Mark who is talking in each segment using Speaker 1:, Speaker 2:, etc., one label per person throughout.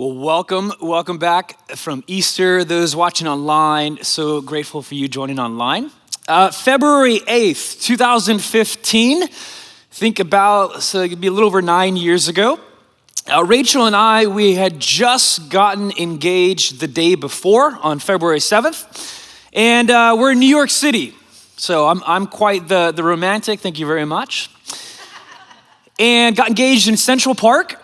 Speaker 1: Well, welcome back from Easter. Those watching online, so grateful for you joining online. February 8th, 2015, think about, so it could be a little over 9 years ago. Rachel and I, we had just gotten engaged the day before on February 7th, and we're in New York City. So I'm quite the romantic, thank you very much. And got engaged in Central Park.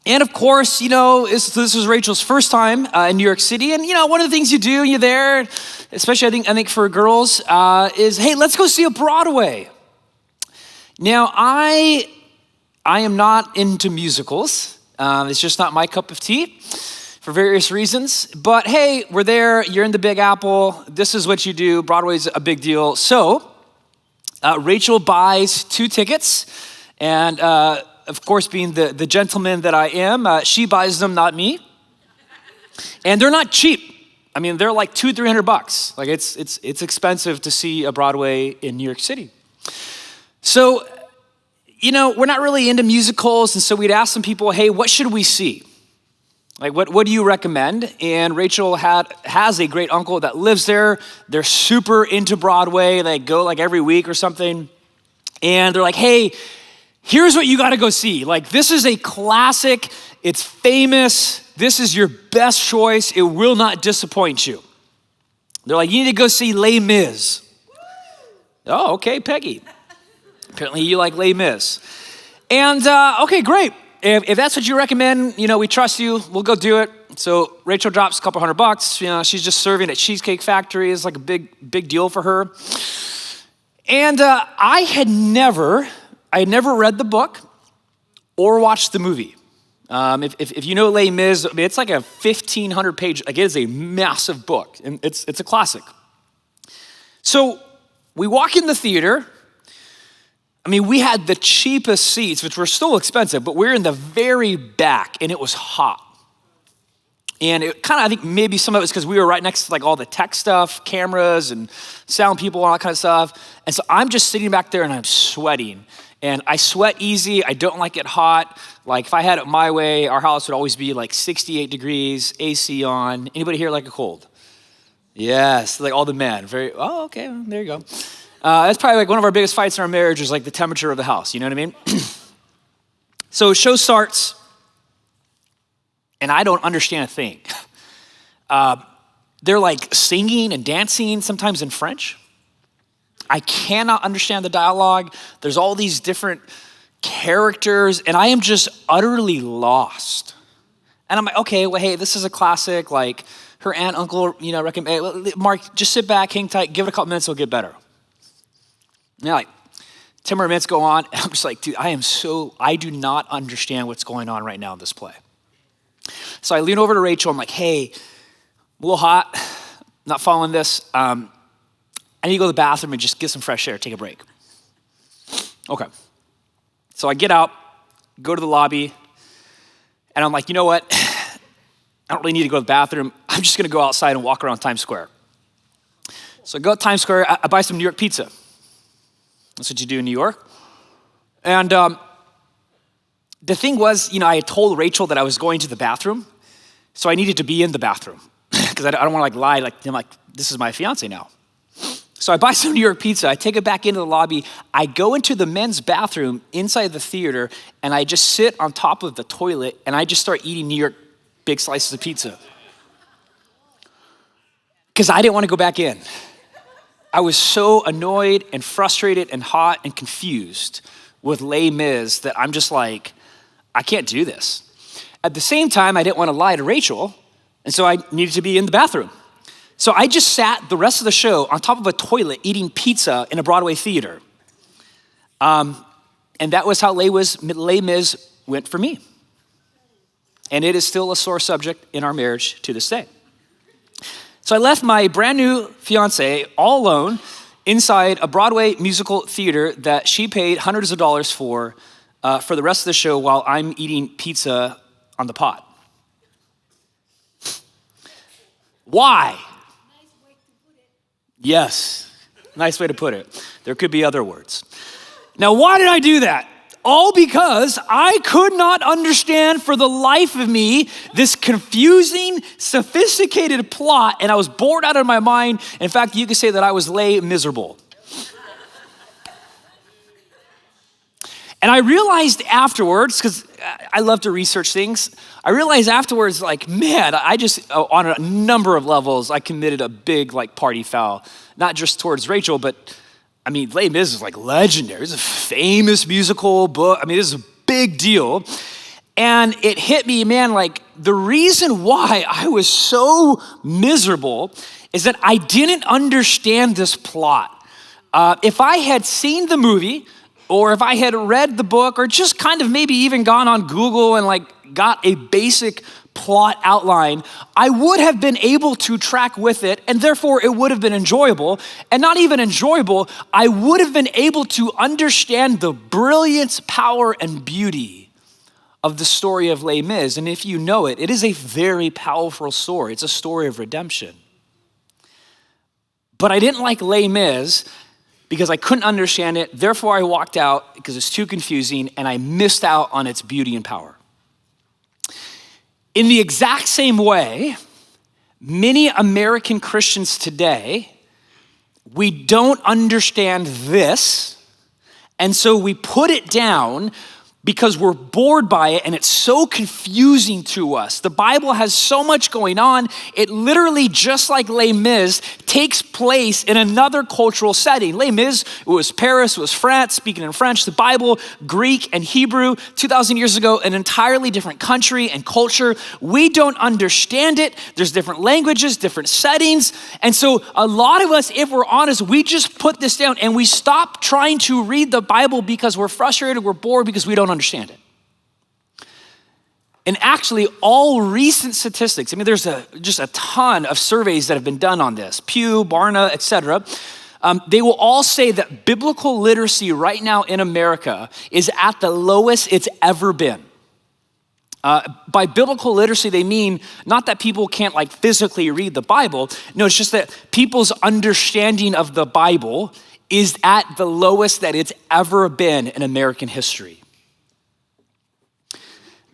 Speaker 1: And of course, this was Rachel's first time in New York City. And one of the things you do when you're there, especially I think for girls, is, hey, let's go see a Broadway. Now, I am not into musicals. It's just not my cup of tea for various reasons. But hey, we're there, you're in the Big Apple, this is what you do, Broadway's a big deal. So, Rachel buys 2 tickets, and of course, being the gentleman that I am, she buys them, not me. And they're not cheap. I mean, they're like $200-300. Like it's expensive to see a Broadway in New York City. So, we're not really into musicals, and so we'd ask some people, hey, what should we see? Like, what do you recommend? And Rachel has a great uncle that lives there. They're super into Broadway. They go like every week or something. And they're like, hey, here's what you gotta go see. Like, this is a classic, it's famous, this is your best choice, it will not disappoint you. They're like, you need to go see Les Mis. Oh, okay, Peggy. Apparently you like Les Mis. And okay, great. If that's what you recommend, we trust you, we'll go do it. So Rachel drops a couple $100. She's just serving at Cheesecake Factory. It's like a big deal for her. And I had never read the book or watched the movie. If you know Les Mis, it's like a 1,500 page, like it is a massive book, and it's a classic. So we walk in the theater. I mean, we had the cheapest seats, which were still expensive, but we're in the very back, and it was hot. And it kind of, I think maybe some of it's because we were right next to like all the tech stuff, cameras and sound people and all that kind of stuff. And so I'm just sitting back there and I'm sweating. And I sweat easy, I don't like it hot. Like if I had it my way, our house would always be like 68 degrees, AC on. Anybody here like a cold? Yes, like all the men. Okay, well, there you go. That's probably like one of our biggest fights in our marriage is like the temperature of the house, you know what I mean? So show starts, and I don't understand a thing. They're like singing and dancing, sometimes in French. I cannot understand the dialogue. There's all these different characters, and I am just utterly lost. And I'm like, okay, well, hey, this is a classic. Like her aunt, uncle, recommend. Mark, just sit back, hang tight, give it a couple minutes, it'll get better. Now, like 10 more minutes go on, and I'm just like, dude, I do not understand what's going on right now in this play. So I lean over to Rachel. I'm like, hey, I'm a little hot, not following this. I need to go to the bathroom and just get some fresh air, take a break. Okay. So I get out, go to the lobby, and I'm like, you know what? I don't really need to go to the bathroom. I'm just gonna go outside and walk around Times Square. So I go to Times Square, I buy some New York pizza. That's what you do in New York. And the thing was, I had told Rachel that I was going to the bathroom, so I needed to be in the bathroom because I don't want to lie, I'm like, this is my fiance now. So I buy some New York pizza, I take it back into the lobby, I go into the men's bathroom inside the theater, and I just sit on top of the toilet, and I just start eating New York big slices of pizza. Because I didn't want to go back in. I was so annoyed and frustrated and hot and confused with Les Mis that I'm just like, I can't do this. At the same time, I didn't want to lie to Rachel, and so I needed to be in the bathroom. So I just sat the rest of the show on top of a toilet eating pizza in a Broadway theater. And that was how Les Mis went for me. And it is still a sore subject in our marriage to this day. So I left my brand new fiance all alone inside a Broadway musical theater that she paid hundreds of dollars for the rest of the show while I'm eating pizza on the pot. Why? Yes, nice way to put it. There could be other words. Now, why did I do that? All because I could not understand for the life of me this confusing, sophisticated plot, and I was bored out of my mind. In fact, you could say that I was lay miserable. And I realized afterwards, because I love to research things, I realized afterwards, like, man, I just, on a number of levels, I committed a big, like, party foul. Not just towards Rachel, but, I mean, Les Mis is, like, legendary. It's a famous musical book. I mean, this is a big deal. And it hit me, man, like, the reason why I was so miserable is that I didn't understand this plot. If I had seen the movie, or if I had read the book, or just kind of maybe even gone on Google and like got a basic plot outline, I would have been able to track with it, and therefore it would have been enjoyable. And not even enjoyable, I would have been able to understand the brilliance, power, and beauty of the story of Les Mis. And if you know it, it is a very powerful story. It's a story of redemption. But I didn't like Les Mis because I couldn't understand it. Therefore, I walked out because it's too confusing, and I missed out on its beauty and power. In the exact same way, many American Christians today, we don't understand this, and so we put it down because we're bored by it and it's so confusing to us. The Bible has so much going on. It literally, just like Les Mis, takes place in another cultural setting. Les Mis, it was Paris, it was France, speaking in French. The Bible, Greek and Hebrew, 2,000 years ago, an entirely different country and culture. We don't understand it. There's different languages, different settings. And so a lot of us, if we're honest, we just put this down and we stop trying to read the Bible because we're frustrated, we're bored, because we don't understand it. And actually, all recent statistics, I mean, there's just a ton of surveys that have been done on this, Pew, Barna, etc. They will all say that biblical literacy right now in America is at the lowest it's ever been. By biblical literacy, they mean not that people can't like physically read the Bible. No, it's just that people's understanding of the Bible is at the lowest that it's ever been in American history.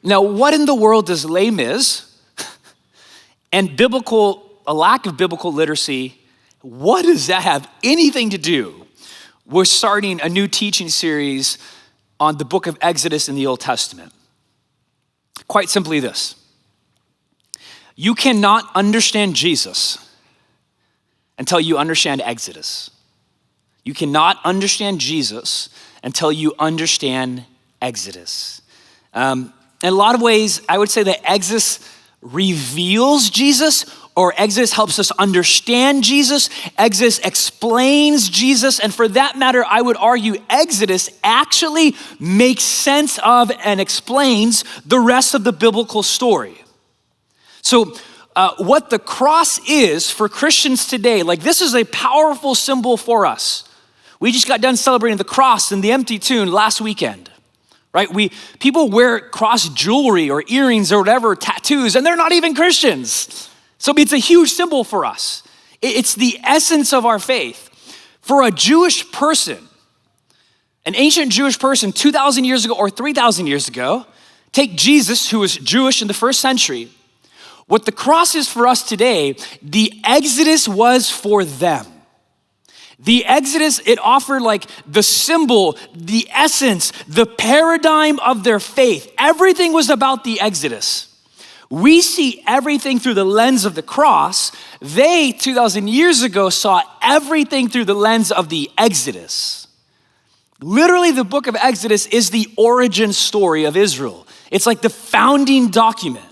Speaker 1: Now, what in the world does Les Mis and a lack of biblical literacy, what does that have anything to do with starting a new teaching series on the book of Exodus in the Old Testament? Quite simply this: you cannot understand Jesus until you understand Exodus. You cannot understand Jesus until you understand Exodus. In a lot of ways, I would say that Exodus reveals Jesus, or Exodus helps us understand Jesus. Exodus explains Jesus. And for that matter, I would argue Exodus actually makes sense of and explains the rest of the biblical story. So what the cross is for Christians today, like, this is a powerful symbol for us. We just got done celebrating the cross in the empty tomb last weekend. Right? People wear cross jewelry or earrings or whatever, tattoos, and they're not even Christians. So it's a huge symbol for us. It's the essence of our faith. For a Jewish person, an ancient Jewish person 2,000 years ago or 3,000 years ago, take Jesus, who was Jewish in the first century. What the cross is for us today, the Exodus was for them. The Exodus, it offered like the symbol, the essence, the paradigm of their faith. Everything was about the Exodus. We see everything through the lens of the cross. They, 2,000 years ago, saw everything through the lens of the Exodus. Literally, the book of Exodus is the origin story of Israel. It's like the founding document.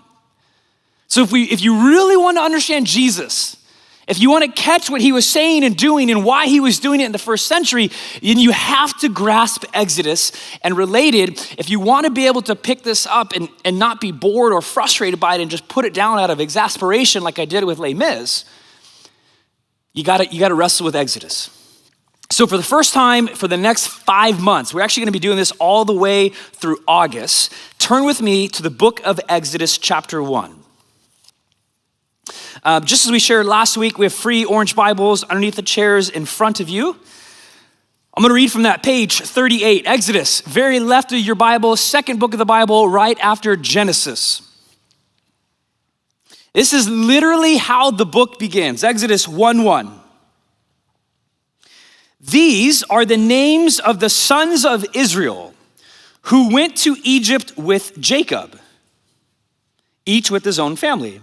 Speaker 1: So if you really want to understand Jesus, if you want to catch what he was saying and doing and why he was doing it in the first century, then you have to grasp Exodus and relate it. If you want to be able to pick this up and not be bored or frustrated by it and just put it down out of exasperation like I did with Les Mis, you gotta wrestle with Exodus. So for the first time, for the next 5 months, we're actually gonna be doing this all the way through August. Turn with me to the book of Exodus chapter 1. Just as we shared last week, we have free orange Bibles underneath the chairs in front of you. I'm gonna read from that page 38, Exodus, very left of your Bible, second book of the Bible, right after Genesis. This is literally how the book begins, Exodus 1:1. These are the names of the sons of Israel who went to Egypt with Jacob, each with his own family.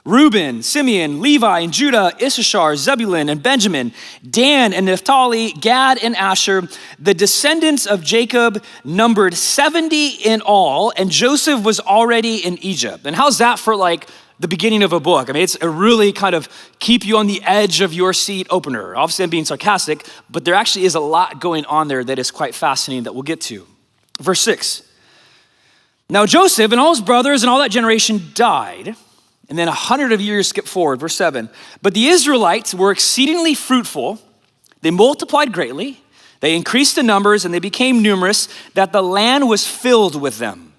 Speaker 1: Reuben, Simeon, Levi, and Judah, Issachar, Zebulun, and Benjamin, Dan and Naphtali, Gad and Asher. The descendants of Jacob numbered 70 in all, and Joseph was already in Egypt. And how's that for like the beginning of a book? I mean, it's a really kind of keep you on the edge of your seat opener. Obviously, I'm being sarcastic, but there actually is a lot going on there that is quite fascinating that we'll get to. Verse 6. Now Joseph and all his brothers and all that generation died. And then 100 of years skip forward, verse 7. But the Israelites were exceedingly fruitful. They multiplied greatly. They increased in numbers and they became numerous that the land was filled with them.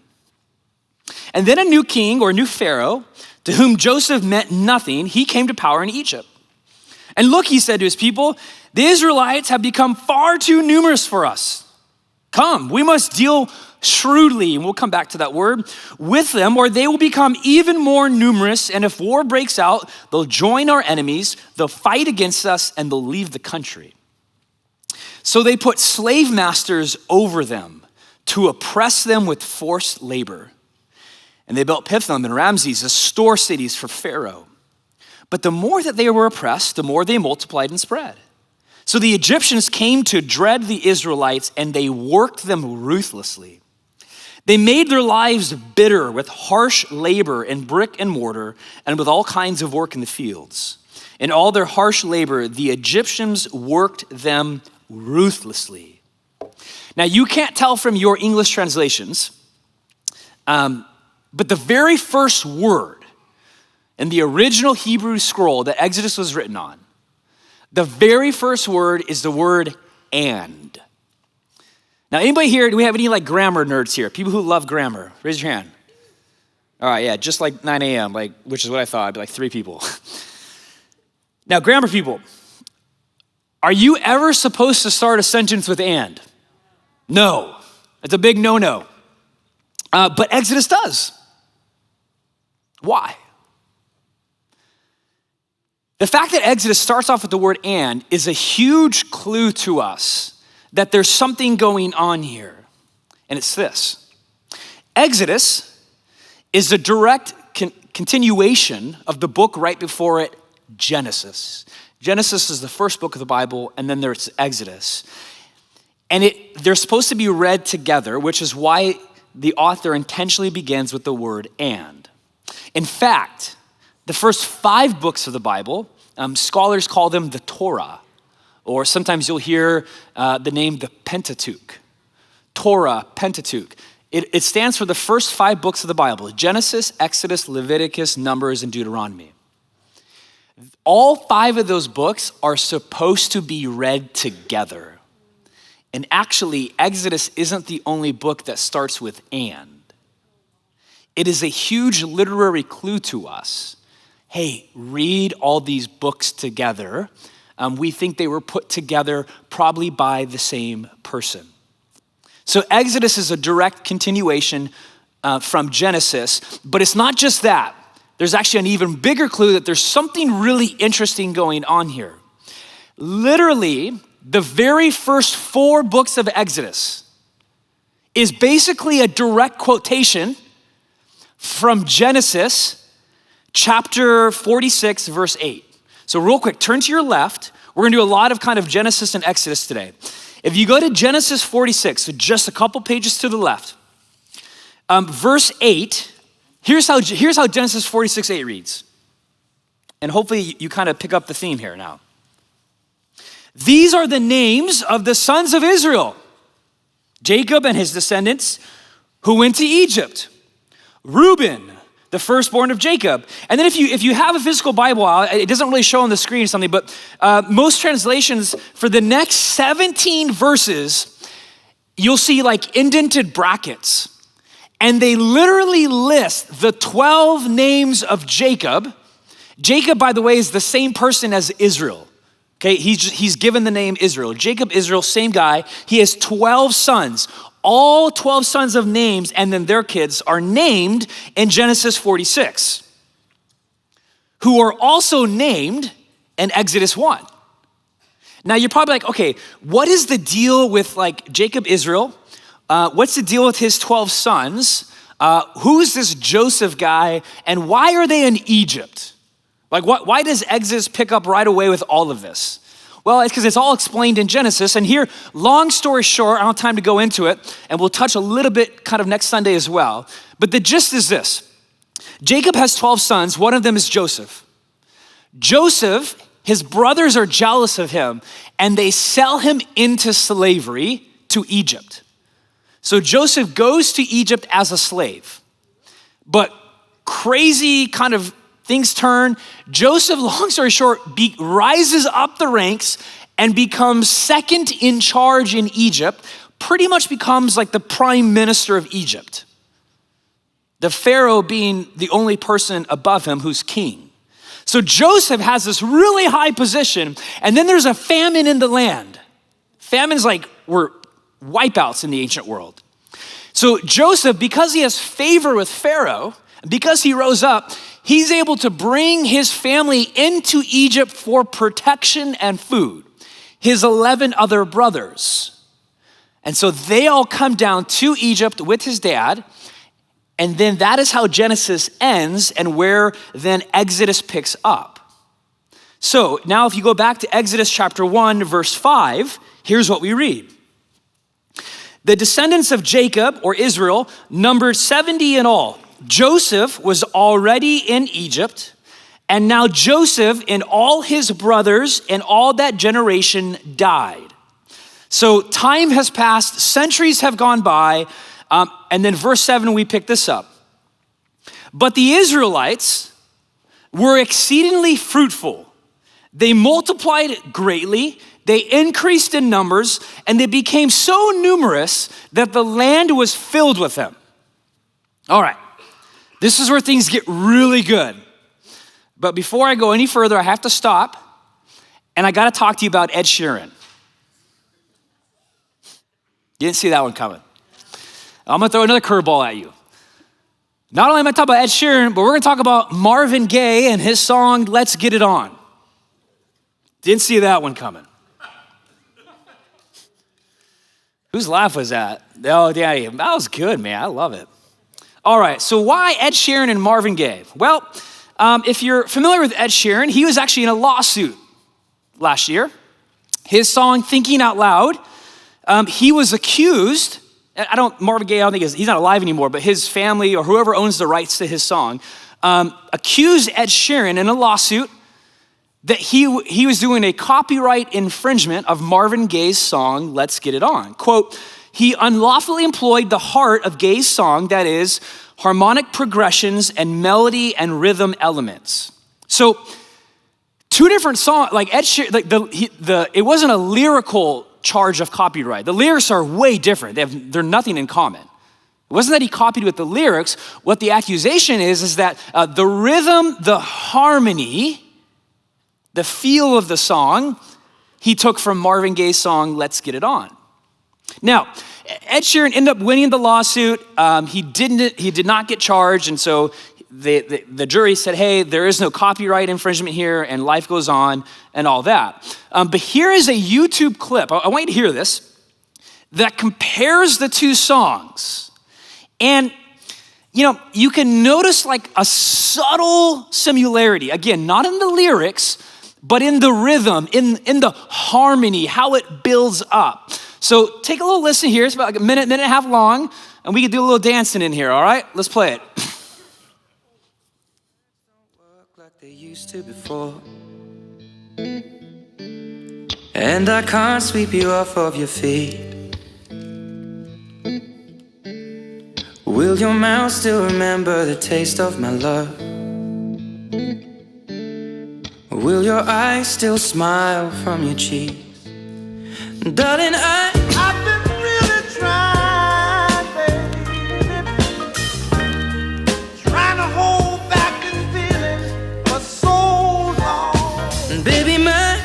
Speaker 1: And then a new king or a new Pharaoh to whom Joseph meant nothing, he came to power in Egypt. And look, he said to his people, the Israelites have become far too numerous for us. Come, we must deal shrewdly, and we'll come back to that word, with them, or they will become even more numerous, and if war breaks out, they'll join our enemies, they'll fight against us, and they'll leave the country. So they put slave masters over them to oppress them with forced labor. And they built Pithom and Ramses as store cities for Pharaoh. But the more that they were oppressed, the more they multiplied and spread. So the Egyptians came to dread the Israelites, and they worked them ruthlessly. They made their lives bitter with harsh labor in brick and mortar and with all kinds of work in the fields. In all their harsh labor, the Egyptians worked them ruthlessly. Now, you can't tell from your English translations, but the very first word in the original Hebrew scroll that Exodus was written on, the very first word is the word and. Now, anybody here, do we have any like grammar nerds here? People who love grammar, raise your hand. All right, yeah, just like 9 a.m., like, which is what I thought, I'd be like 3 people. Now, grammar people, are you ever supposed to start a sentence with and? No, it's a big no-no. But Exodus does. Why? The fact that Exodus starts off with the word and is a huge clue to us that there's something going on here. And it's this. Exodus is a direct continuation of the book right before it, Genesis. Genesis is the first book of the Bible, and then there's Exodus. And they're supposed to be read together, which is why the author intentionally begins with the word and. In fact, the first 5 books of the Bible, scholars call them the Torah, or sometimes you'll hear the name the Pentateuch. Torah, Pentateuch. It stands for the first 5 books of the Bible: Genesis, Exodus, Leviticus, Numbers, and Deuteronomy. All 5 of those books are supposed to be read together. And actually, Exodus isn't the only book that starts with and. It is a huge literary clue to us. Hey, read all these books together. We think they were put together probably by the same person. So Exodus is a direct continuation from Genesis, but it's not just that. There's actually an even bigger clue that there's something really interesting going on here. Literally, the very first 4 books of Exodus is basically a direct quotation from Genesis chapter 46, verse 8. So real quick, turn to your left. We're gonna do a lot of kind of Genesis and Exodus today. If you go to Genesis 46, so just a couple pages to the left, verse 8, here's how Genesis 46:8 reads. And hopefully you kind of pick up the theme here now. These are the names of the sons of Israel, Jacob and his descendants, who went to Egypt. Reuben, the firstborn of Jacob. And then if you have a physical Bible out, it doesn't really show on the screen or something, but most translations for the next 17 verses, you'll see like indented brackets. And they literally list the 12 names of Jacob. Jacob, by the way, is the same person as Israel. Okay, he's given the name Israel. Jacob, Israel, same guy. He has 12 sons. All 12 sons of names and then their kids are named in Genesis 46, who are also named in Exodus 1. Now you're probably like, okay, what is the deal with like Jacob, Israel? What's the deal with his 12 sons? Who's this Joseph guy? And why are they in Egypt? Like, why does Exodus pick up right away with all of this? Well, it's because it's all explained in Genesis. And here, long story short, I don't have time to go into it, and we'll touch a little bit kind of next Sunday as well. But the gist is this. Jacob has 12 sons. One of them is Joseph. Joseph, his brothers are jealous of him, and they sell him into slavery to Egypt. So Joseph goes to Egypt as a slave. But crazy kind of things turn. Joseph, long story short, rises up the ranks and becomes second in charge in Egypt, pretty much becomes like the prime minister of Egypt. The Pharaoh being the only person above him who's king. So Joseph has this really high position, and then there's a famine in the land. Famines were wipeouts in the ancient world. So Joseph, because he has favor with Pharaoh, because he rose up, he's able to bring his family into Egypt for protection and food. His 11 other brothers. And so they all come down to Egypt with his dad. And then that is how Genesis ends and where then Exodus picks up. So now if you go back to Exodus chapter 1, verse 5, here's what we read. The descendants of Jacob, or Israel, numbered 70 in all. Joseph was already in Egypt, and now Joseph and all his brothers and all that generation died. So time has passed, centuries have gone by, and then verse 7, we pick this up. But the Israelites were exceedingly fruitful. They multiplied greatly, they increased in numbers, and they became so numerous that the land was filled with them. All right. This is where things get really good. But before I go any further, I have to stop, and I gotta talk to you about Ed Sheeran. You didn't see that one coming. I'm gonna throw another curveball at you. Not only am I talking about Ed Sheeran, but we're gonna talk about Marvin Gaye and his song, Let's Get It On. Didn't see that one coming. Whose laugh was that? Oh, yeah, that was good, man, I love it. All right, so why Ed Sheeran and Marvin Gaye? Well, if you're familiar with Ed Sheeran, he was actually in a lawsuit last year. His song, Thinking Out Loud, he was accused, Marvin Gaye, I don't think he's not alive anymore, but his family or whoever owns the rights to his song, accused Ed Sheeran in a lawsuit that he was doing a copyright infringement of Marvin Gaye's song, Let's Get It On. Quote, he unlawfully employed the heart of Gaye's song, that is, harmonic progressions and melody and rhythm elements. So, two different songs, like Ed Sheeran, it wasn't a lyrical charge of copyright. The lyrics are way different. They're nothing in common. It wasn't that he copied with the lyrics. What the accusation is that the rhythm, the harmony, the feel of the song, he took from Marvin Gaye's song, Let's Get It On. Now, Ed Sheeran ended up winning the lawsuit. He did not get charged, and so the jury said, hey, there is no copyright infringement here, and life goes on, and all that. But here is a YouTube clip, I want you to hear this, that compares the two songs. And, you can notice like a subtle similarity. Again, not in the lyrics, but in the rhythm, in the harmony, how it builds up. So take a little listen here. It's about like a minute and a half long, and we can do a little dancing in here, all right? Let's play it. Work like they used to before. And I can't sweep you off of your feet. Will your mouth still remember the taste of my love? Will your eyes still smile from your cheeks? Darling, I've been really trying, baby, trying to hold back this feeling for so long. And baby, my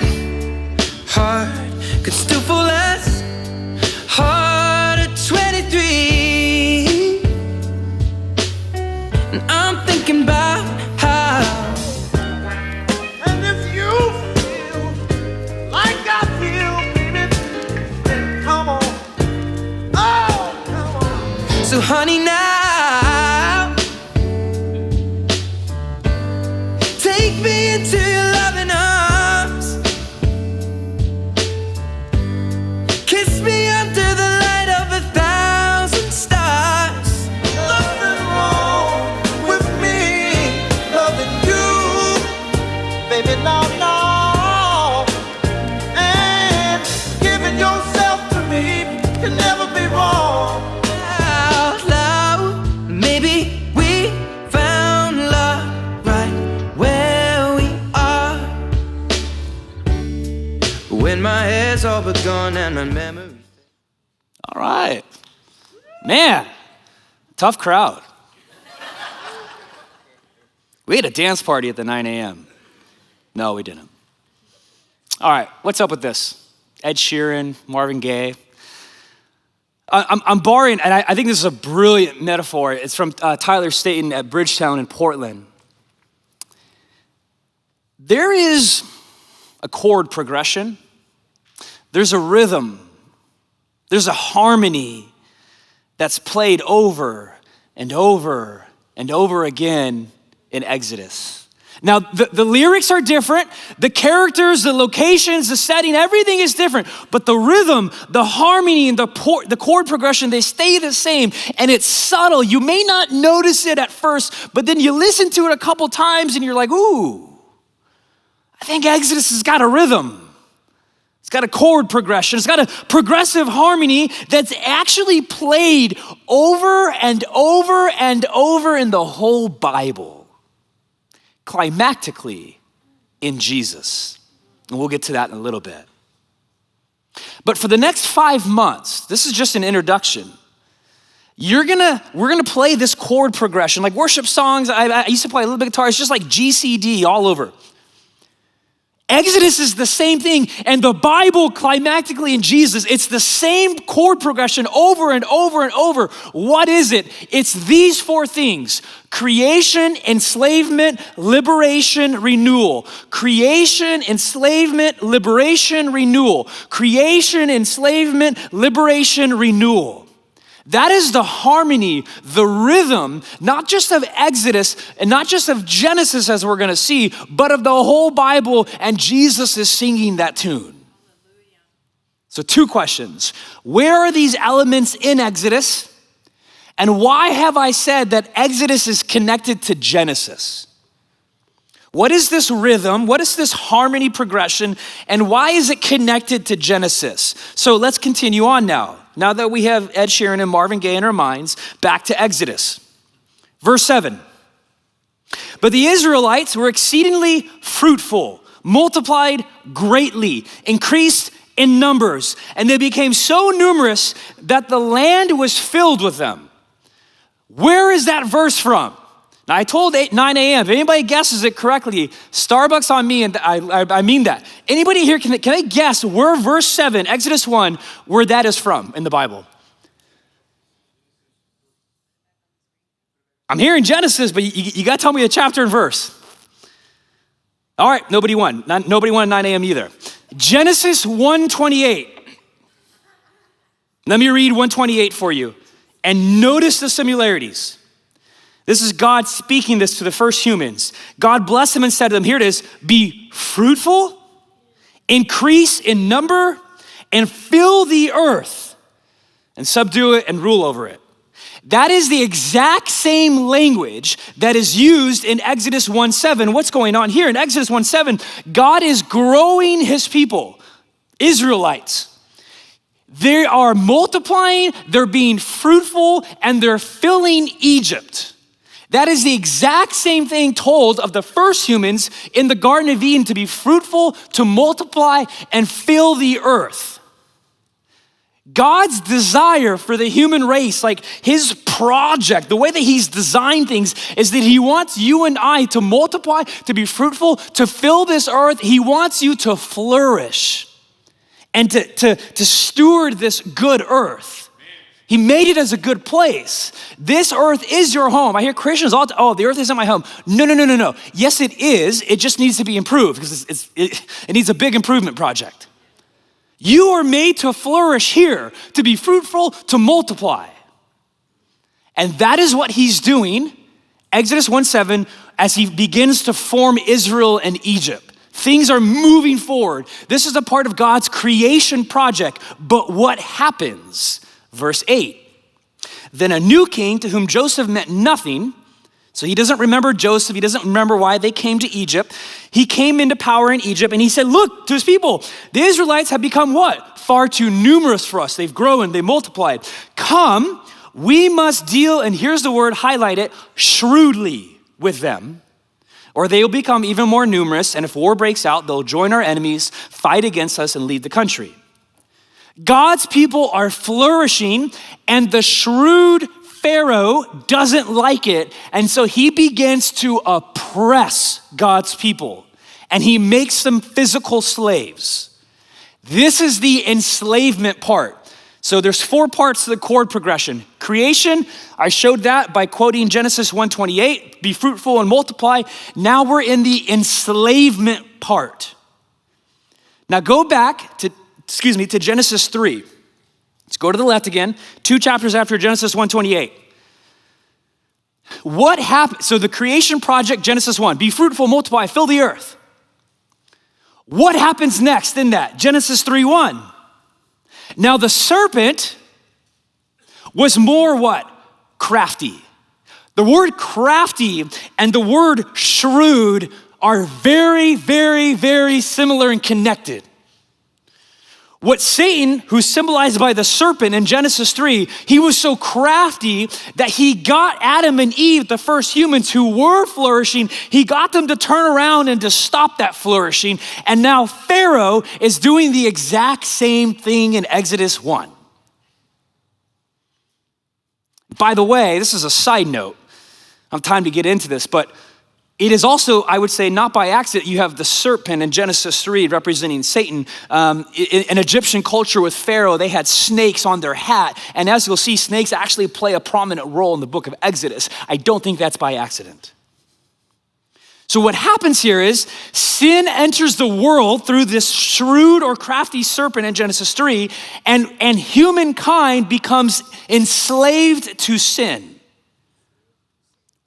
Speaker 2: So honey, now take me into your loving arms. Kiss me under the light of 1,000 stars.
Speaker 3: Nothing wrong with me loving you, baby, no. And giving yourself to me can never be wrong.
Speaker 2: Out loud, maybe we found love right where we are. When my hair's all but gone and my memory.
Speaker 1: All right. Man, tough crowd. We had a dance party at the 9 a.m. No, we didn't. All right, what's up with this? Ed Sheeran, Marvin Gaye. I'm borrowing, and I think this is a brilliant metaphor. It's from Tyler Staton at Bridgetown in Portland. There is a chord progression. There's a rhythm. There's a harmony that's played over and over and over again in Exodus. Now, the lyrics are different. The characters, the locations, the setting, everything is different. But the rhythm, the harmony, and the chord progression, they stay the same. And it's subtle. You may not notice it at first, but then you listen to it a couple times and you're like, ooh, I think Exodus has got a rhythm. It's got a chord progression. It's got a progressive harmony that's actually played over and over and over in the whole Bible. Climactically in Jesus. And we'll get to that in a little bit. But for the next 5 months, this is just an introduction. We're gonna play this chord progression. Like worship songs, I used to play a little bit of guitar. It's just like GCD all over. Exodus is the same thing, and the Bible climactically in Jesus, it's the same chord progression over and over and over. What is it? It's these 4 things: creation, enslavement, liberation, renewal. Creation, enslavement, liberation, renewal. Creation, enslavement, liberation, renewal. That is the harmony, the rhythm, not just of Exodus and not just of Genesis as we're gonna see, but of the whole Bible, and Jesus is singing that tune. So 2 questions. Where are these elements in Exodus? And why have I said that Exodus is connected to Genesis? What is this rhythm? What is this harmony progression? And why is it connected to Genesis? So let's continue on now. Now that we have Ed Sheeran and Marvin Gaye in our minds, back to Exodus. Verse 7. But the Israelites were exceedingly fruitful, multiplied greatly, increased in numbers, and they became so numerous that the land was filled with them. Where is that verse from? Now I told 9 a.m. If anybody guesses it correctly, Starbucks on me, and I mean that. Anybody here, can I guess where verse 7, Exodus 1, where that is from in the Bible? I'm hearing Genesis, but you gotta tell me the chapter and verse. All right, nobody won. Nobody won at 9 a.m. either. Genesis 1:28. Let me read 1:28 for you, and notice the similarities. This is God speaking this to the first humans. God blessed them and said to them, here it is, be fruitful, increase in number, and fill the earth, and subdue it and rule over it. That is the exact same language that is used in Exodus 1:7. What's going on here? In Exodus 1:7, God is growing his people, Israelites. They are multiplying, they're being fruitful, and they're filling Egypt. That is the exact same thing told of the first humans in the Garden of Eden, to be fruitful, to multiply, and fill the earth. God's desire for the human race, like his project, the way that he's designed things, is that he wants you and I to multiply, to be fruitful, to fill this earth. He wants you to flourish and to steward this good earth. He made it as a good place. This earth is your home. I hear Christians all, the earth isn't my home. No. Yes, it is. It just needs to be improved because it needs a big improvement project. You are made to flourish here, to be fruitful, to multiply. And that is what he's doing, Exodus 1:7, as he begins to form Israel and Egypt. Things are moving forward. This is a part of God's creation project. But what happens? Verse 8. Then a new king to whom Joseph meant nothing, so he doesn't remember Joseph, he doesn't remember why they came to Egypt. He came into power in Egypt and he said, look to his people, the Israelites have become what? Far too numerous for us. They've grown, they multiplied. Come, we must deal, and here's the word, highlight it, shrewdly with them, or they will become even more numerous, and if war breaks out, they'll join our enemies, fight against us, and lead the country. God's people are flourishing, and the shrewd Pharaoh doesn't like it, and so he begins to oppress God's people, and he makes them physical slaves. This is the enslavement part. So there's 4 parts to the chord progression. Creation, I showed that by quoting Genesis 1:28, be fruitful and multiply. Now we're in the enslavement part. Now go back to Genesis 3. Let's go to the left again, 2 chapters after Genesis 1:28. What happened? So the creation project, Genesis 1, be fruitful, multiply, fill the earth. What happens next in that? Genesis 3:1. Now the serpent was more what? Crafty. The word crafty and the word shrewd are very, very, very similar and connected. What Satan, who's symbolized by the serpent in Genesis 3, he was so crafty that he got Adam and Eve, the first humans who were flourishing, he got them to turn around and to stop that flourishing. And now Pharaoh is doing the exact same thing in Exodus 1. By the way, this is a side note. I don't have time to get into this, but it is also, I would say, not by accident, you have the serpent in Genesis 3 representing Satan. In Egyptian culture with Pharaoh, they had snakes on their hat. And as you'll see, snakes actually play a prominent role in the book of Exodus. I don't think that's by accident. So what happens here is sin enters the world through this shrewd or crafty serpent in Genesis 3, and humankind becomes enslaved to sin.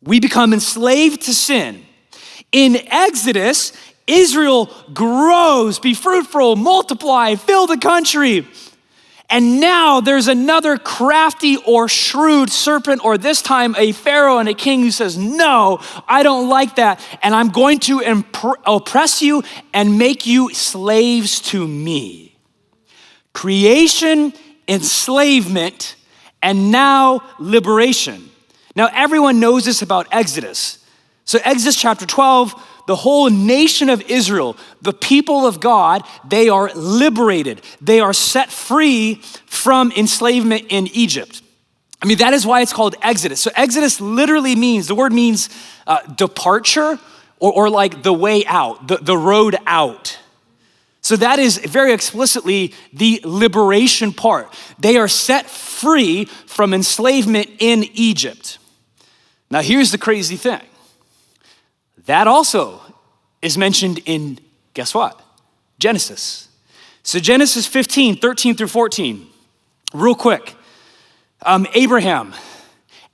Speaker 1: We become enslaved to sin. In Exodus, Israel grows, be fruitful, multiply, fill the country. And now there's another crafty or shrewd serpent, or this time a Pharaoh and a king who says, no, I don't like that. And I'm going to oppress you and make you slaves to me. Creation, enslavement, and now liberation. Now, everyone knows this about Exodus. So Exodus chapter 12, the whole nation of Israel, the people of God, they are liberated. They are set free from enslavement in Egypt. I mean, that is why it's called Exodus. So Exodus literally means, the word means departure or like the way out, the road out. So that is very explicitly the liberation part. They are set free from enslavement in Egypt. Now, here's the crazy thing. That also is mentioned in, guess what? Genesis. So Genesis 15, 13 through 14. Real quick. Abraham.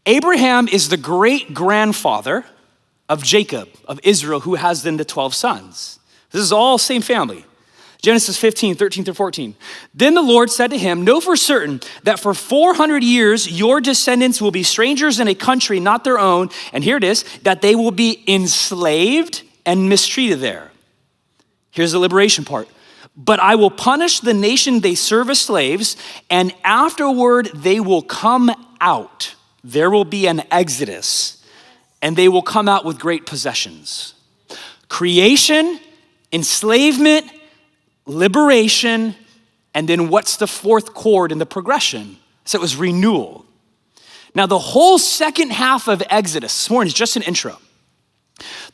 Speaker 1: Abraham is the great-grandfather of Jacob, of Israel, who has then the 12 sons. This is all same family. Genesis 15, 13 through 14. Then the Lord said to him, know for certain that for 400 years your descendants will be strangers in a country not their own, and here it is, that they will be enslaved and mistreated there. Here's the liberation part. But I will punish the nation they serve as slaves, and afterward they will come out. There will be an exodus, and they will come out with great possessions. Creation, enslavement, liberation, and then what's the fourth chord in the progression? So it was renewal. Now the whole second half of Exodus, this morning is just an intro.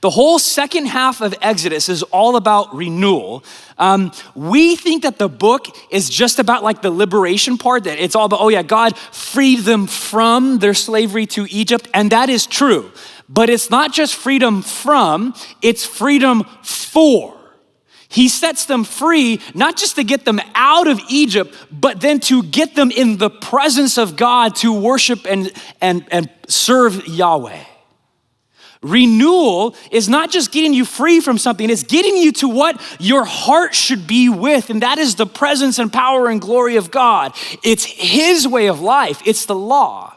Speaker 1: The whole second half of Exodus is all about renewal. We think that the book is just about like the liberation part, that it's all about, oh yeah, God freed them from their slavery to Egypt, and that is true. But it's not just freedom from, it's freedom for. He sets them free, not just to get them out of Egypt, but then to get them in the presence of God to worship and serve Yahweh. Renewal is not just getting you free from something, it's getting you to what your heart should be with, and that is the presence and power and glory of God. It's his way of life, it's the law.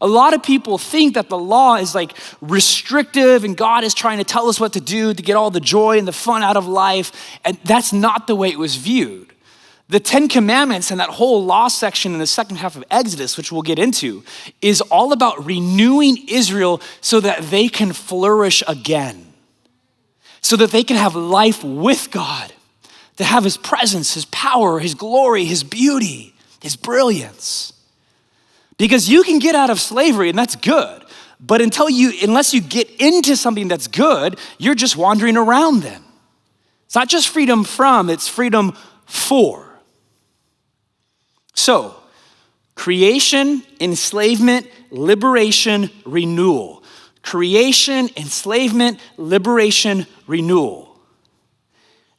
Speaker 1: A lot of people think that the law is like restrictive and God is trying to tell us what to do to get all the joy and the fun out of life. And that's not the way it was viewed. The 10 Commandments and that whole law section in the second half of Exodus, which we'll get into, is all about renewing Israel so that they can flourish again. So that they can have life with God, to have his presence, his power, his glory, his beauty, his brilliance. Because you can get out of slavery and that's good, but unless you get into something that's good, you're just wandering around then. It's not just freedom from, it's freedom for. So, creation, enslavement, liberation, renewal. Creation, enslavement, liberation, renewal.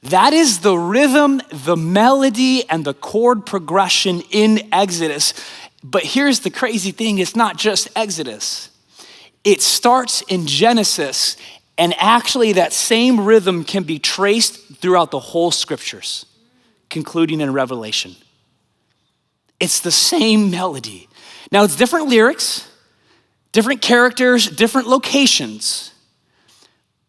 Speaker 1: That is the rhythm, the melody, and the chord progression in Exodus. But here's the crazy thing, it's not just Exodus. It starts in Genesis, and actually that same rhythm can be traced throughout the whole scriptures, concluding in Revelation. It's the same melody. Now it's different lyrics, different characters, different locations,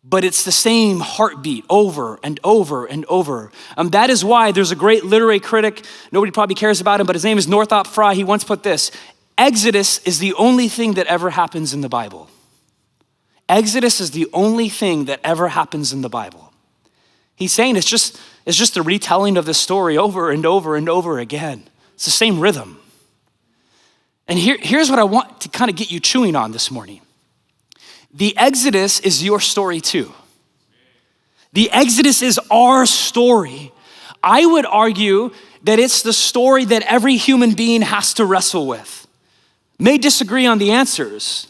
Speaker 1: but it's the same heartbeat over and over and over. That is why there's a great literary critic, nobody probably cares about him, but his name is Northrop Frye. He once put this: Exodus is the only thing that ever happens in the Bible. Exodus is the only thing that ever happens in the Bible. He's saying it's just a retelling of the story over and over and over again. It's the same rhythm. And here's what I want to kind of get you chewing on this morning. The Exodus is your story too. The Exodus is our story. I would argue that it's the story that every human being has to wrestle with. May disagree on the answers,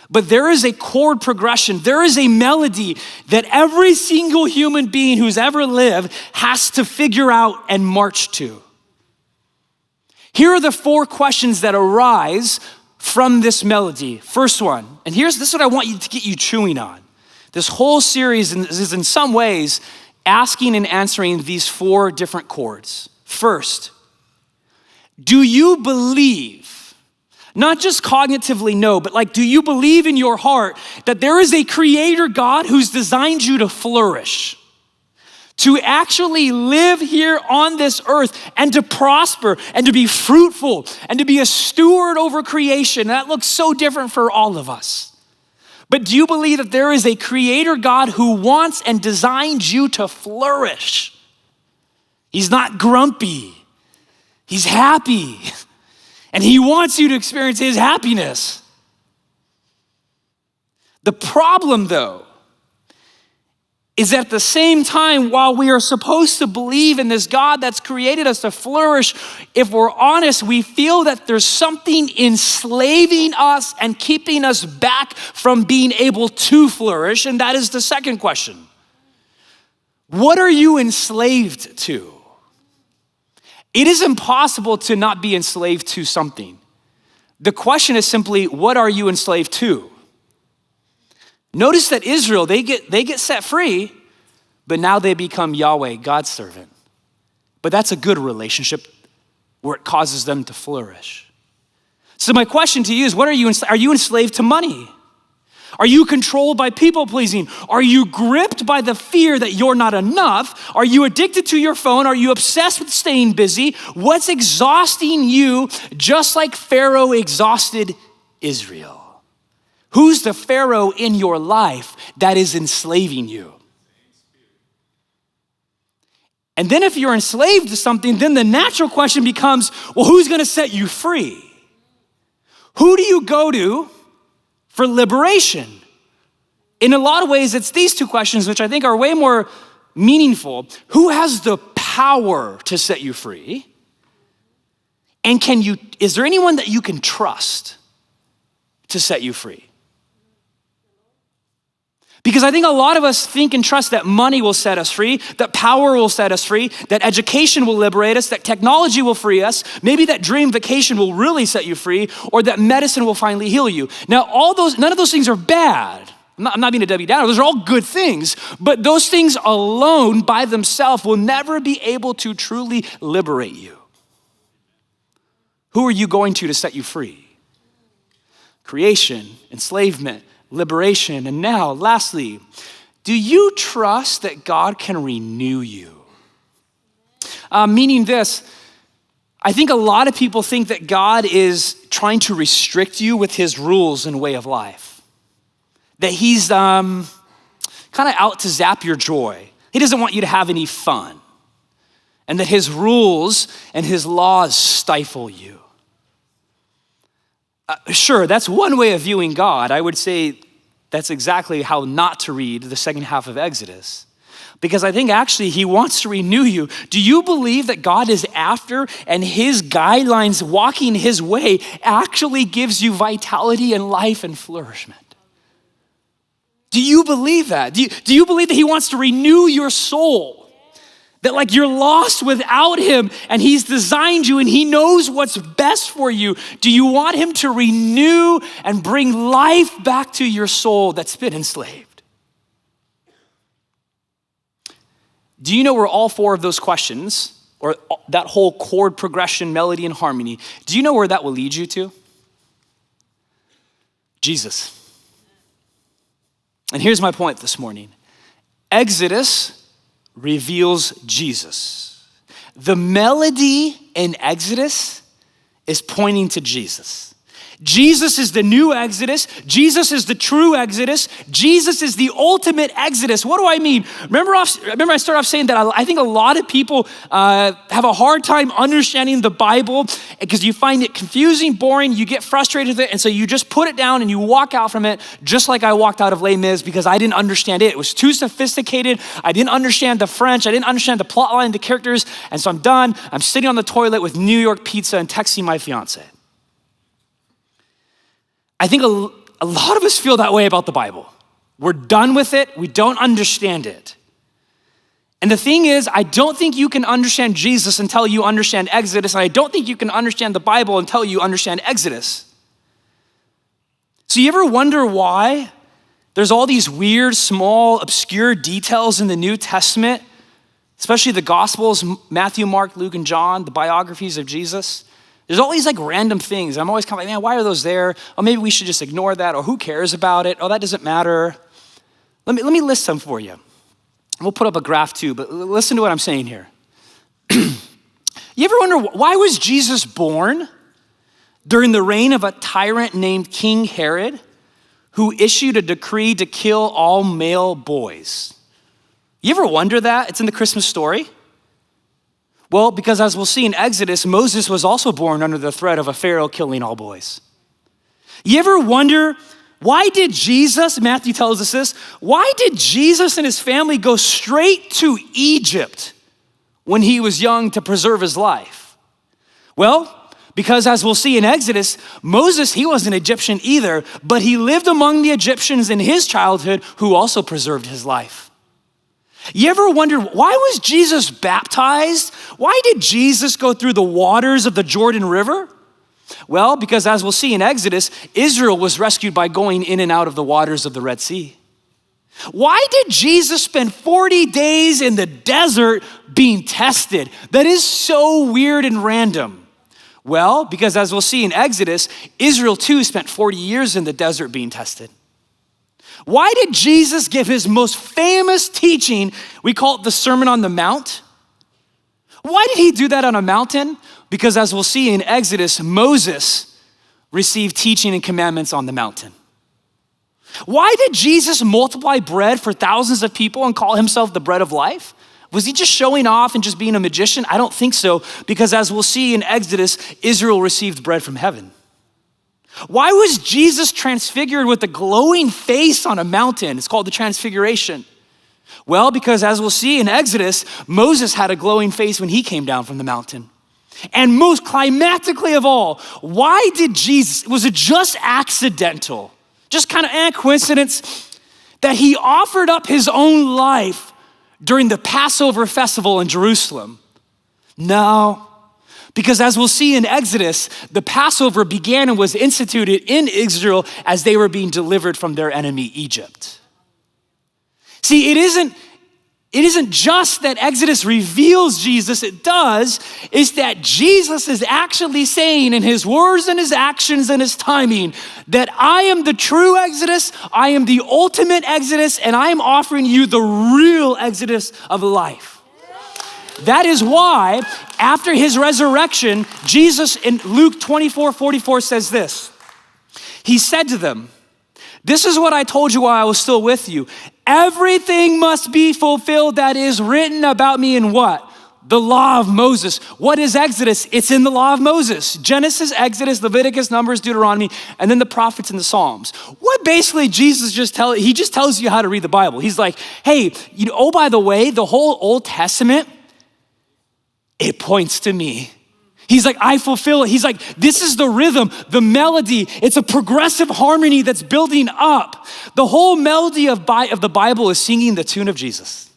Speaker 1: but there is a chord progression, there is a melody that every single human being who's ever lived has to figure out and march to. Here are the 4 questions that arise from this melody. First one, and this is what I want you to get you chewing on. This whole series is in some ways asking and answering these 4 different chords. First, do you believe, not just cognitively know, but do you believe in your heart that there is a creator God who's designed you to flourish? To actually live here on this earth and to prosper and to be fruitful and to be a steward over creation. That looks so different for all of us. But do you believe that there is a creator God who wants and designed you to flourish? He's not grumpy. He's happy. And he wants you to experience his happiness. The problem, though, is at the same time, while we are supposed to believe in this God that's created us to flourish, if we're honest, we feel that there's something enslaving us and keeping us back from being able to flourish, and that is the second question. What are you enslaved to? It is impossible to not be enslaved to something. The question is simply, what are you enslaved to? Notice that Israel, they get set free, but now they become Yahweh, God's servant. But that's a good relationship where it causes them to flourish. So my question to you is, are you enslaved to money? Are you controlled by people pleasing? Are you gripped by the fear that you're not enough? Are you addicted to your phone? Are you obsessed with staying busy? What's exhausting you just like Pharaoh exhausted Israel? Who's the Pharaoh in your life that is enslaving you? And then if you're enslaved to something, then the natural question becomes, well, who's gonna set you free? Who do you go to for liberation? In a lot of ways, it's these 2 questions, which I think are way more meaningful. Who has the power to set you free? And is there anyone that you can trust to set you free? Because I think a lot of us think and trust that money will set us free, that power will set us free, that education will liberate us, that technology will free us, maybe that dream vacation will really set you free, or that medicine will finally heal you. Now, none of those things are bad. I'm not being a Debbie Downer. Those are all good things, but those things alone by themselves will never be able to truly liberate you. Who are you going to set you free? Creation, enslavement, liberation, and now, lastly, do you trust that God can renew you? Meaning this, I think a lot of people think that God is trying to restrict you with his rules and way of life. That he's kind of out to zap your joy. He doesn't want you to have any fun. And that his rules and his laws stifle you. Sure, that's one way of viewing God. I would say that's exactly how not to read the second half of Exodus. Because I think actually he wants to renew you. Do you believe that God is after and his guidelines, walking his way, actually gives you vitality and life and flourishment? Do you believe that? Do you believe that he wants to renew your soul? That like you're lost without him and he's designed you and he knows what's best for you. Do you want him to renew and bring life back to your soul that's been enslaved? Do you know where all four of those questions, or that whole chord progression, melody, and harmony, do you know where that will lead you to? Jesus. And here's my point this morning. Exodus reveals Jesus. The melody in Exodus is pointing to Jesus. Jesus is the new Exodus. Jesus is the true Exodus. Jesus is the ultimate Exodus. What do I mean? Remember I started off saying that I think a lot of people have a hard time understanding the Bible because you find it confusing, boring, you get frustrated with it, and so you just put it down and you walk out from it just like I walked out of Les Mis because I didn't understand it. It was too sophisticated. I didn't understand the French. I didn't understand the plot line, the characters, and so I'm done. I'm sitting on the toilet with New York pizza and texting my fiance. I think a lot of us feel that way about the Bible. We're done with it. We don't understand it. And the thing is, I don't think you can understand Jesus until you understand Exodus, and I don't think you can understand the Bible until you understand Exodus. So you ever wonder why there's all these weird, small, obscure details in the New Testament, especially the Gospels, Matthew, Mark, Luke, and John, the biographies of Jesus? There's all these like random things. I'm always kind of like, man, why are those there? Oh, maybe we should just ignore that, or who cares about it? Oh, that doesn't matter. Let me list some for you. We'll put up a graph too, but listen to what I'm saying here. You ever wonder why was Jesus born during the reign of a tyrant named King Herod, who issued a decree to kill all male boys? You ever wonder that? It's in the Christmas story. Well, because as we'll see in Exodus, Moses was also born under the threat of a Pharaoh killing all boys. You ever wonder, why did Jesus, Matthew tells us this, why did Jesus and his family go straight to Egypt when he was young to preserve his life? Well, because as we'll see in Exodus, Moses, he wasn't Egyptian either, but he lived among the Egyptians in his childhood who also preserved his life. You ever wondered, why was Jesus baptized? Why did Jesus go through the waters of the Jordan River? Well, because as we'll see in Exodus, Israel was rescued by going in and out of the waters of the Red Sea. Why did Jesus spend 40 days in the desert being tested? That is so weird and random. Well, because as we'll see in Exodus, Israel too spent 40 years in the desert being tested. Why did Jesus give his most famous teaching? We call it the Sermon on the Mount. Why did he do that on a mountain? Because as we'll see in Exodus, Moses received teaching and commandments on the mountain. Why did Jesus multiply bread for thousands of people and call himself the bread of life? Was he just showing off and just being a magician? I don't think so, because as we'll see in Exodus, Israel received bread from heaven. Why was Jesus transfigured with a glowing face on a mountain? It's called the Transfiguration. Well, because as we'll see in Exodus, Moses had a glowing face when he came down from the mountain. And most climactically of all, why did Jesus, was it just accidental? Just kind of coincidence that he offered up his own life during the Passover festival in Jerusalem? No, because as we'll see in Exodus, the Passover began and was instituted in Israel as they were being delivered from their enemy, Egypt. See, it isn't just that Exodus reveals Jesus, it does, is that Jesus is actually saying in his words and his actions and his timing that I am the true Exodus, I am the ultimate Exodus, and I am offering you the real Exodus of life. That is why after his resurrection, Jesus in Luke 24:44 says this. He said to them, "This is what I told you while I was still with you. Everything must be fulfilled that is written about me in what? The law of Moses." What is Exodus? It's in the law of Moses. Genesis, Exodus, Leviticus, Numbers, Deuteronomy, and then the prophets and the Psalms. What basically Jesus he just tells you how to read the Bible. He's like, hey, oh, by the way, the whole Old Testament, it points to me. He's like, I fulfill it. He's like, this is the rhythm, the melody. It's a progressive harmony that's building up. The whole melody of the Bible is singing the tune of Jesus.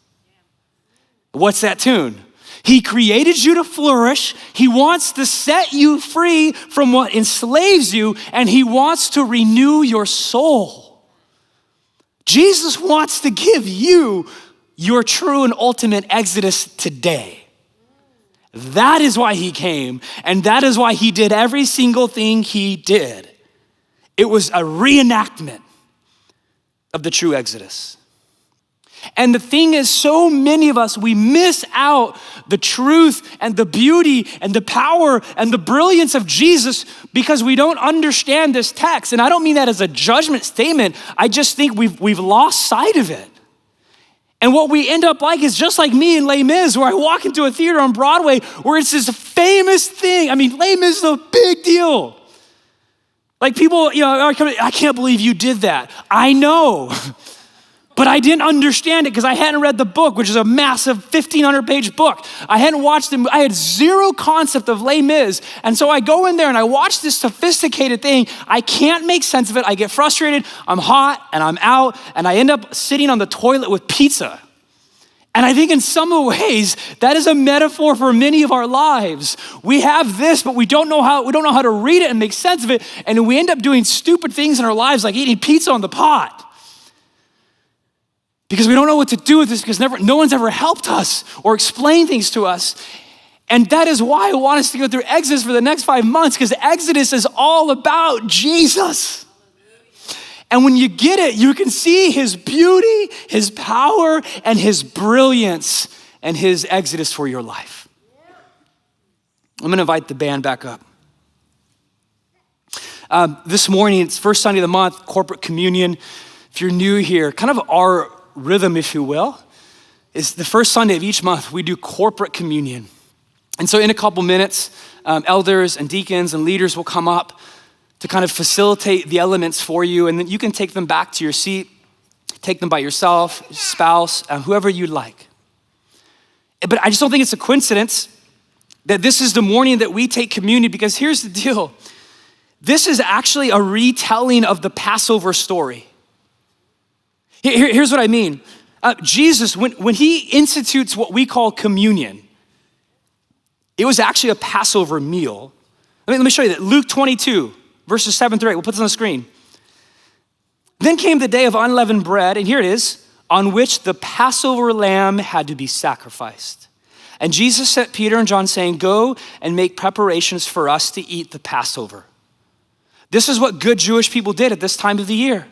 Speaker 1: What's that tune? He created you to flourish. He wants to set you free from what enslaves you, and he wants to renew your soul. Jesus wants to give you your true and ultimate exodus today. That is why he came, and that is why he did every single thing he did. It was a reenactment of the true exodus. And the thing is, so many of us, we miss out the truth and the beauty and the power and the brilliance of Jesus because we don't understand this text. And I don't mean that as a judgment statement. I just think we've lost sight of it. And what we end up like is just like me in Les Mis, where I walk into a theater on Broadway where it's this famous thing. I mean, Les Mis is a big deal. Like people, I can't believe you did that. I know, but I didn't understand it because I hadn't read the book, which is a massive 1,500-page book. I hadn't watched them. I had zero concept of Les Mis. And so I go in there and I watch this sophisticated thing. I can't make sense of it. I get frustrated. I'm hot and I'm out. And I end up sitting on the toilet with pizza. And I think in some ways, that is a metaphor for many of our lives. We have this, but we don't know how to read it and make sense of it. And we end up doing stupid things in our lives, like eating pizza on the pot. Because we don't know what to do with this because no one's ever helped us or explained things to us. And that is why I want us to go through Exodus for the next 5 months, because Exodus is all about Jesus. And when you get it, you can see his beauty, his power, and his brilliance and his exodus for your life. I'm gonna invite the band back up. This morning, it's first Sunday of the month, corporate communion. If you're new here, kind of our rhythm, if you will, is the first Sunday of each month, we do corporate communion. And so in a couple minutes, elders and deacons and leaders will come up to kind of facilitate the elements for you, and then you can take them back to your seat, take them by yourself, spouse, whoever you'd like. But I just don't think it's a coincidence that this is the morning that we take communion, because here's the deal. This is actually a retelling of the Passover story. Here's what I mean. Jesus, when he institutes what we call communion, it was actually a Passover meal. Let me show you that. Luke 22, verses 7-8. We'll put this on the screen. Then came the day of unleavened bread, and here it is, on which the Passover lamb had to be sacrificed. And Jesus sent Peter and John saying, "Go and make preparations for us to eat the Passover." This is what good Jewish people did at this time of the year.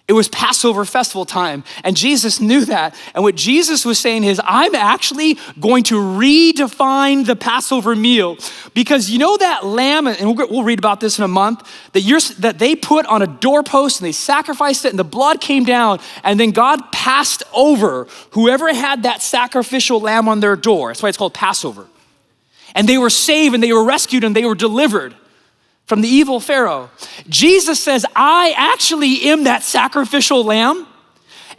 Speaker 1: It was Passover festival time, and Jesus knew that. And what Jesus was saying is, I'm actually going to redefine the Passover meal, because you know that lamb, and we'll read about this in a month, that they put on a doorpost and they sacrificed it and the blood came down, and then God passed over whoever had that sacrificial lamb on their door. That's why it's called Passover. And they were saved and they were rescued and they were delivered from the evil Pharaoh. Jesus says, I actually am that sacrificial lamb,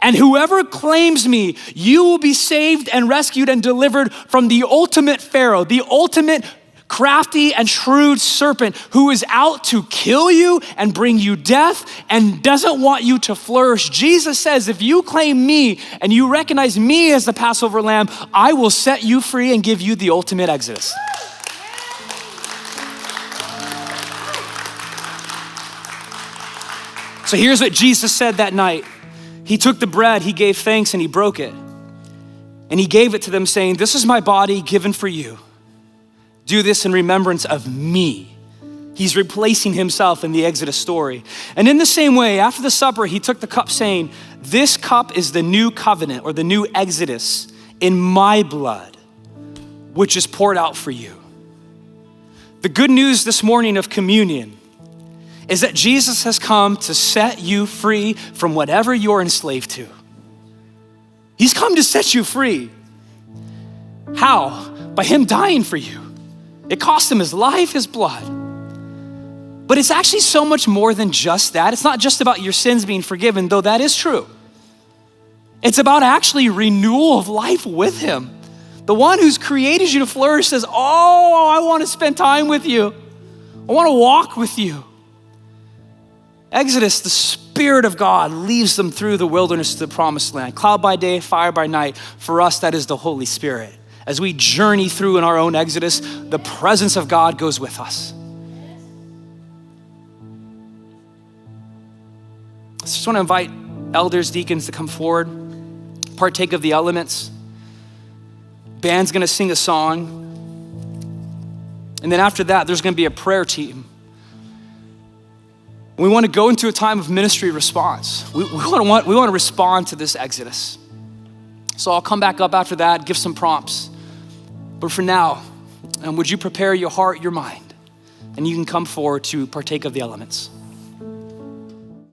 Speaker 1: and whoever claims me, you will be saved and rescued and delivered from the ultimate Pharaoh, the ultimate crafty and shrewd serpent who is out to kill you and bring you death and doesn't want you to flourish. Jesus says, if you claim me and you recognize me as the Passover lamb, I will set you free and give you the ultimate exodus. So here's what Jesus said that night. He took the bread, he gave thanks, and he broke it. And he gave it to them saying, this is my body given for you. Do this in remembrance of me. He's replacing himself in the Exodus story. And in the same way, after the supper, he took the cup saying, this cup is the new covenant or the new Exodus in my blood, which is poured out for you. The good news this morning of communion is that Jesus has come to set you free from whatever you're enslaved to. He's come to set you free. How? By him dying for you. It cost him his life, his blood. But it's actually so much more than just that. It's not just about your sins being forgiven, though that is true. It's about actually renewal of life with him. The one who's created you to flourish says, oh, I want to spend time with you. I want to walk with you. Exodus, the Spirit of God leads them through the wilderness to the promised land. Cloud by day, fire by night. For us, that is the Holy Spirit. As we journey through in our own Exodus, the presence of God goes with us. I just want to invite elders, deacons to come forward, partake of the elements. Band's gonna sing a song. And then after that, there's gonna be a prayer team. We want to go into a time of ministry response. We want to respond to this Exodus. So I'll come back up after that, give some prompts. But for now, would you prepare your heart, your mind, and you can come forward to partake of the elements.